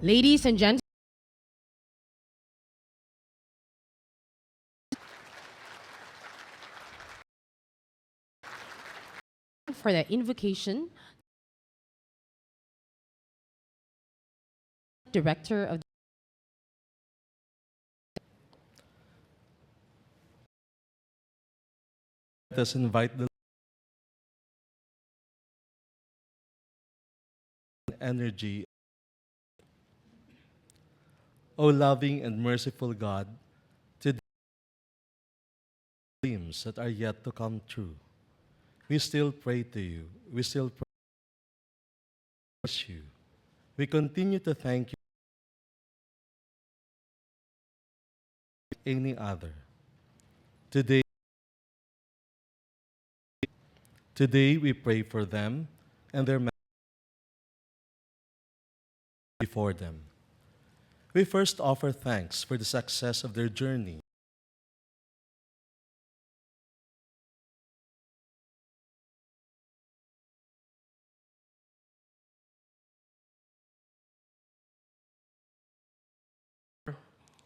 Ladies and gentlemen, for the invocation, Director of Let us invite the energy. O loving and merciful God, to the dreams that are yet to come true, we still pray to you. We still praise you. We continue to thank you like any other. Today, today we pray for them and their before them. We first offer thanks for the success of their journey.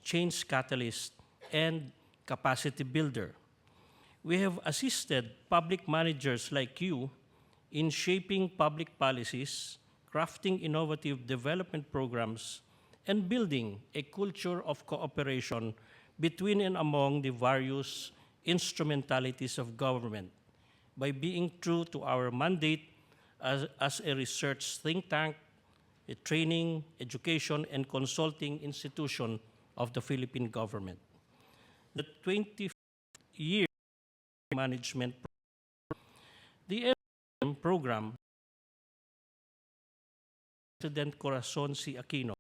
Change catalyst, and capacity builder. We have assisted public managers like you in shaping public policies, crafting innovative development programs, and building a culture of cooperation between and among the various instrumentalities of government by being true to our mandate as a research think tank, a training, education, and consulting institution of the Philippine government. The 20th year management, the FM program, President Corazon C. Aquino,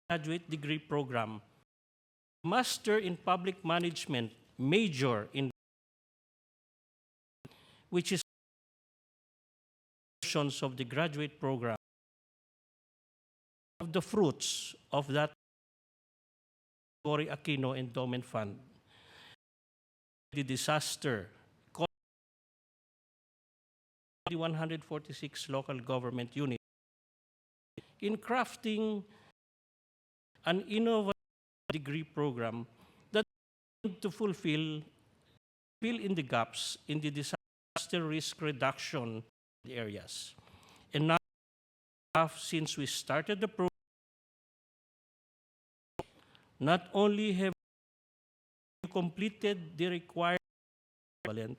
graduate degree program, Master in Public Management, major in which is of the graduate program of the fruits of that Cory Aquino Endowment Fund, the disaster, the 146 local government units in crafting an innovative degree program that to fill in the gaps in the disaster risk reduction areas. And now, since we started the program, not only have we completed the required equivalent,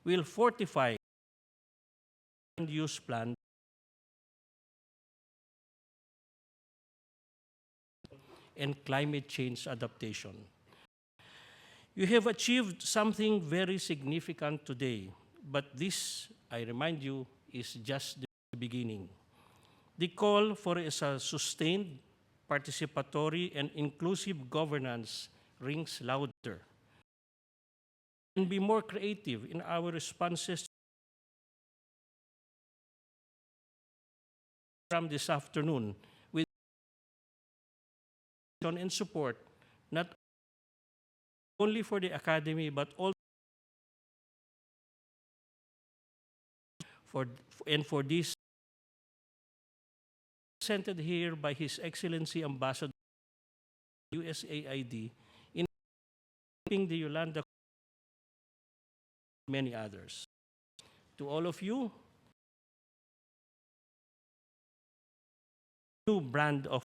will fortify and use plan and climate change adaptation. You have achieved something very significant today, but this, I remind you, is just the beginning. The call for a sustained, participatory, and inclusive governance rings louder. And be more creative in our responses from this afternoon with and support, not only for the academy, but also for this presented here by His Excellency Ambassador USAID in the Yolanda, many others. To all of you, new brand of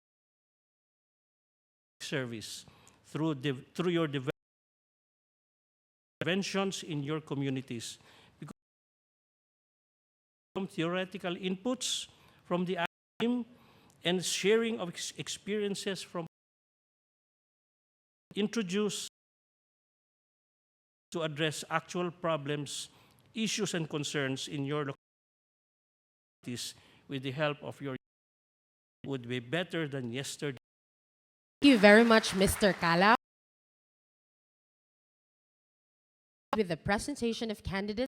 service through your interventions in your communities, because from theoretical inputs from the team and sharing of experiences from introduce to address actual problems, issues, and concerns in your localities with the help of your would be better than yesterday. Thank you very much, Mr. Kala, with the presentation of candidates.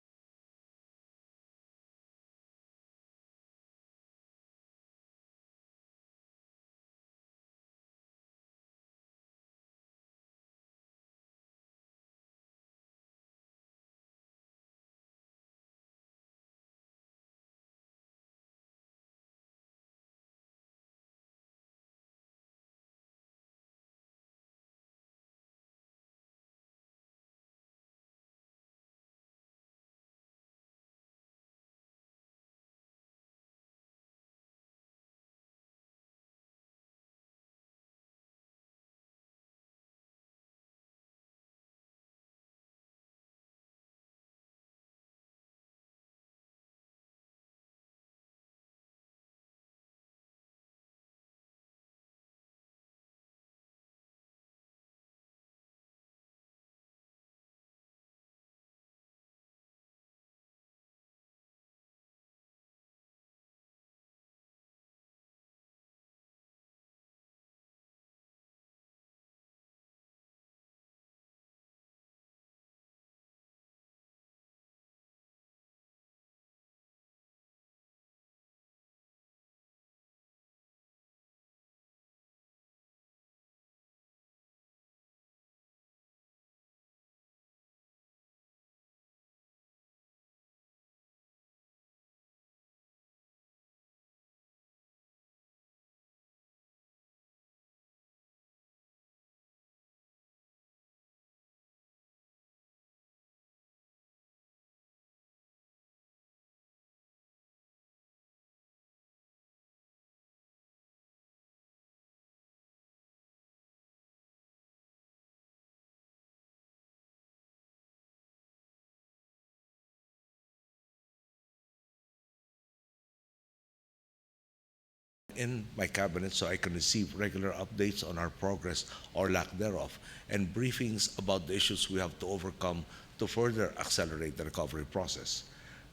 in my cabinet so I can receive regular updates on our progress or lack thereof, and briefings about the issues we have to overcome to further accelerate the recovery process.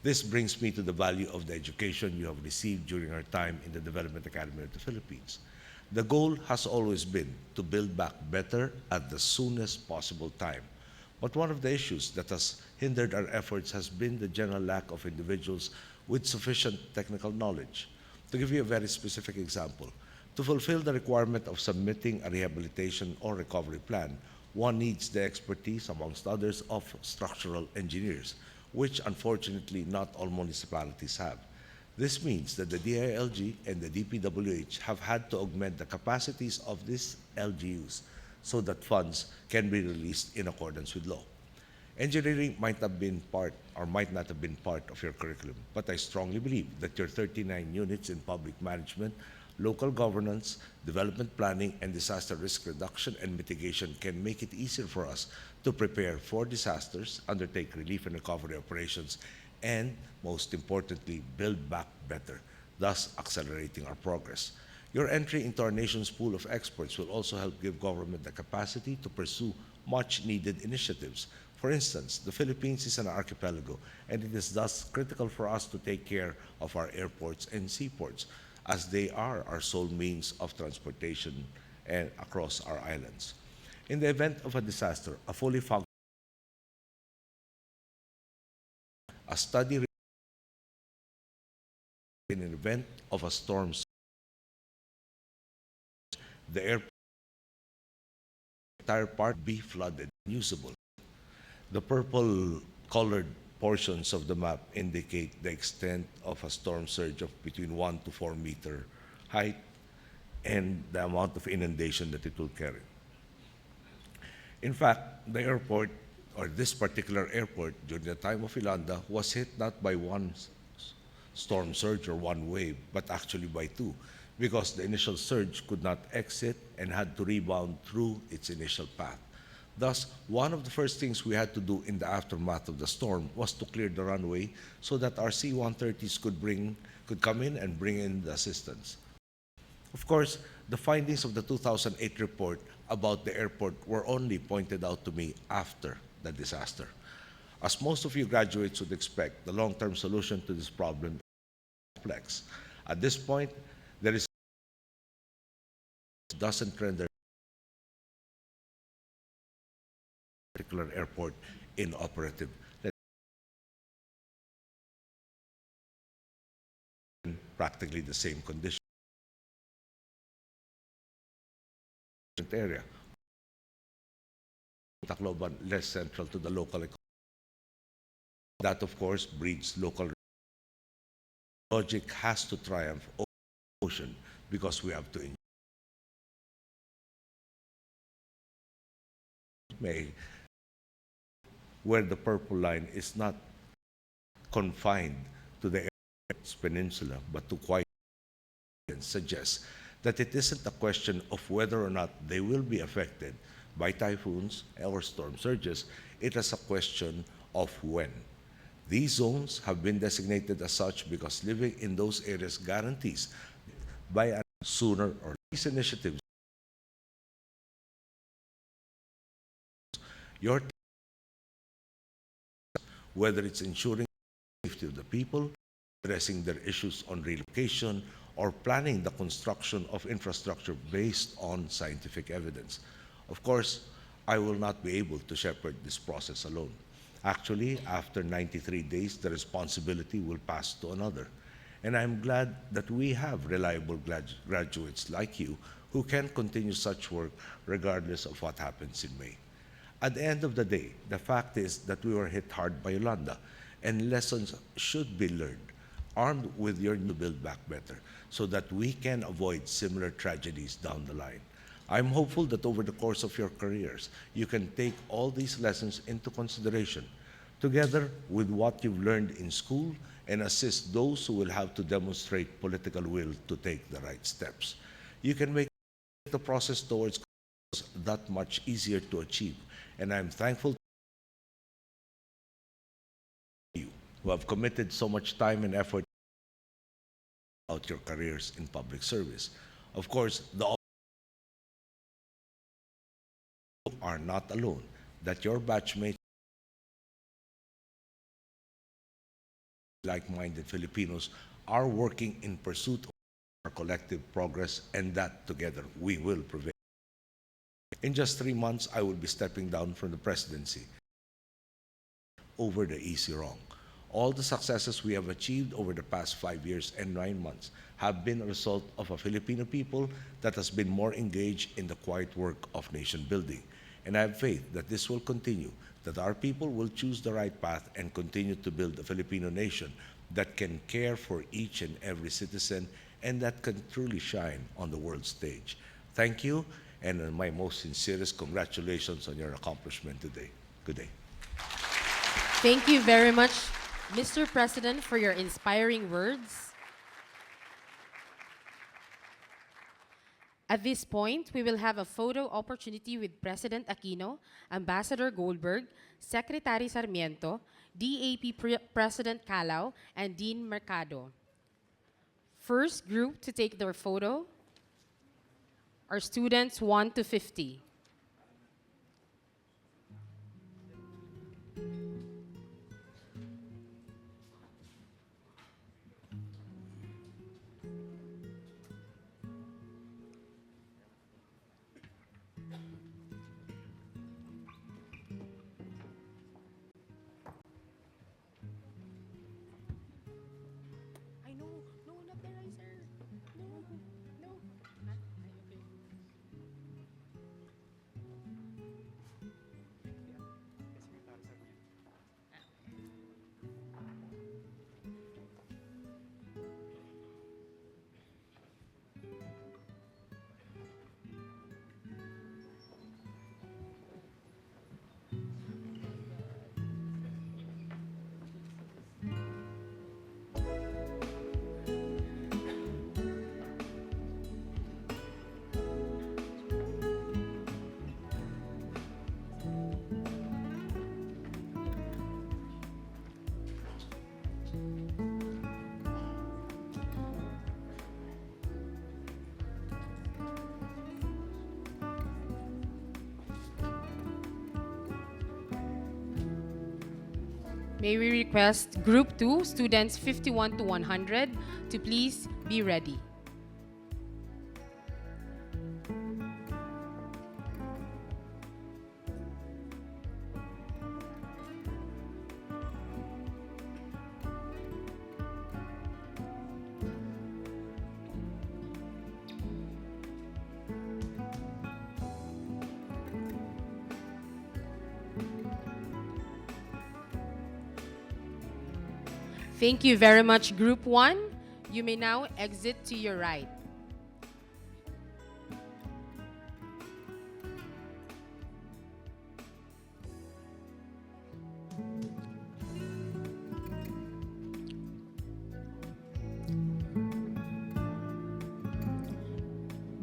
This brings me to the value of the education you have received during our time in the Development Academy of the Philippines. The goal has always been to build back better at the soonest possible time. But one of the issues that has hindered our efforts has been the general lack of individuals with sufficient technical knowledge. To give you a very specific example, to fulfill the requirement of submitting a rehabilitation or recovery plan, one needs the expertise, amongst others, of structural engineers, which unfortunately not all municipalities have. This means that the DILG and the DPWH have had to augment the capacities of these LGUs so that funds can be released in accordance with law. Engineering might have been part or might not have been part of your curriculum, but I strongly believe that your 39 units in public management, local governance, development planning, and disaster risk reduction and mitigation can make it easier for us to prepare for disasters, undertake relief and recovery operations, and most importantly, build back better, thus accelerating our progress. Your entry into our nation's pool of experts will also help give government the capacity to pursue much-needed initiatives. For instance, the Philippines is an archipelago, and it is thus critical for us to take care of our airports and seaports, as they are our sole means of transportation and across our islands. In the event of a disaster, a fully functioning study in an event of a storm, the airport entire part be flooded and usable. The purple colored portions of the map indicate the extent of a storm surge of between 1 to 4 meter height and the amount of inundation that it will carry. In fact, the airport, or this particular airport, during the time of Yolanda, was hit not by one storm surge or one wave, but actually by two, because the initial surge could not exit and had to rebound through its initial path. Thus, one of the first things we had to do in the aftermath of the storm was to clear the runway so that our C-130s could come in and bring in the assistance. Of course, the findings of the 2008 report about the airport were only pointed out to me after the disaster. As most of you graduates would expect, the long-term solution to this problem is complex. At this point, there is doesn't render particular airport inoperative. Practically the same condition area. Tacloban less central to the local economy. That, of course, breeds local logic has to triumph over ocean because we have to enjoy where the purple line is not confined to the peninsula, but to quite suggests that it isn't a question of whether or not they will be affected by typhoons or storm surges. It is a question of when. These zones have been designated as such because living in those areas guarantees by a sooner or these initiatives. Your whether it's ensuring the safety of the people, addressing their issues on relocation, or planning the construction of infrastructure based on scientific evidence. Of course, I will not be able to shepherd this process alone. Actually, after 93 days, the responsibility will pass to another. And I'm glad that we have reliable graduates like you who can continue such work regardless of what happens in May. At the end of the day, the fact is that we were hit hard by Yolanda, and lessons should be learned, armed with your new Build Back Better, so that we can avoid similar tragedies down the line. I'm hopeful that over the course of your careers, you can take all these lessons into consideration, together with what you've learned in school, and assist those who will have to demonstrate political will to take the right steps. You can make the process towards that much easier to achieve, and I'm thankful to you who have committed so much time and effort out your careers in public service. Of course, are not alone, that your batchmates, like-minded Filipinos, are working in pursuit of our collective progress, and that together we will prevail. In just 3 months, I will be stepping down from the presidency over the easy wrong. All the successes we have achieved over the past 5 years and 9 months have been a result of a Filipino people that has been more engaged in the quiet work of nation building. And I have faith that this will continue, that our people will choose the right path and continue to build a Filipino nation that can care for each and every citizen and that can truly shine on the world stage. Thank you, and my most sincerest congratulations on your accomplishment today. Good day. Thank you very much, Mr. President, for your inspiring words. At this point, we will have a photo opportunity with President Aquino, Ambassador Goldberg, Secretary Sarmiento, DAP President Calao, and Dean Mercado. First group to take their photo are students 1 to 50. May we request Group 2, students 51 to 100, to please be ready. Thank you very much, Group 1. You may now exit to your right.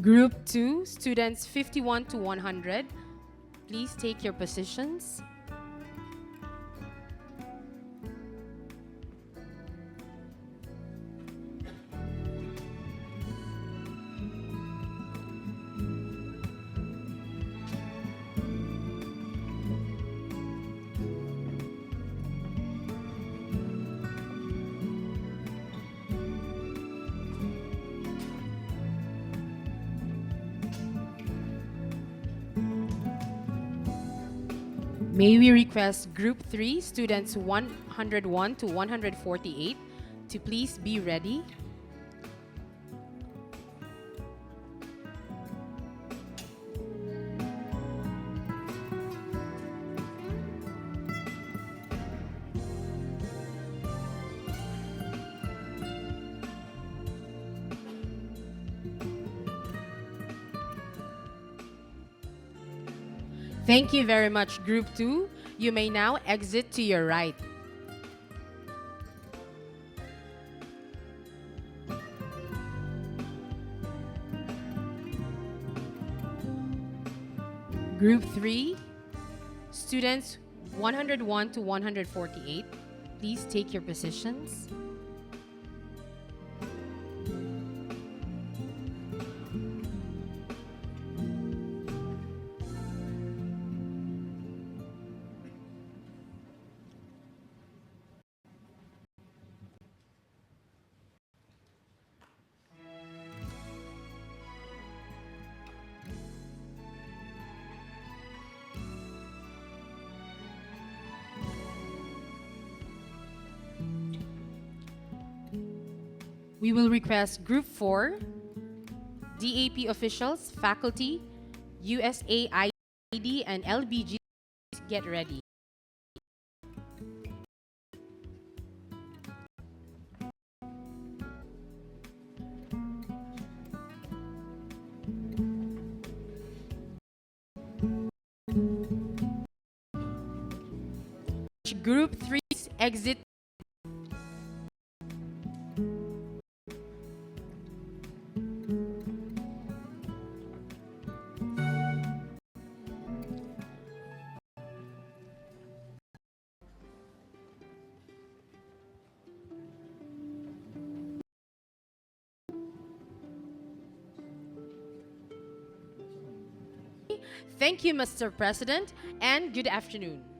Group 2, students 51 to 100, please take your positions. May we request Group 3, students 101 to 148, to please be ready. Thank you very much, Group 2. You may now exit to your right. Group 3, students 101 to 148, please take your positions. We will request Group 4, DAP officials, faculty, USAID, and LBG to get ready. Group 3's exit. Thank you, Mr. President, and good afternoon.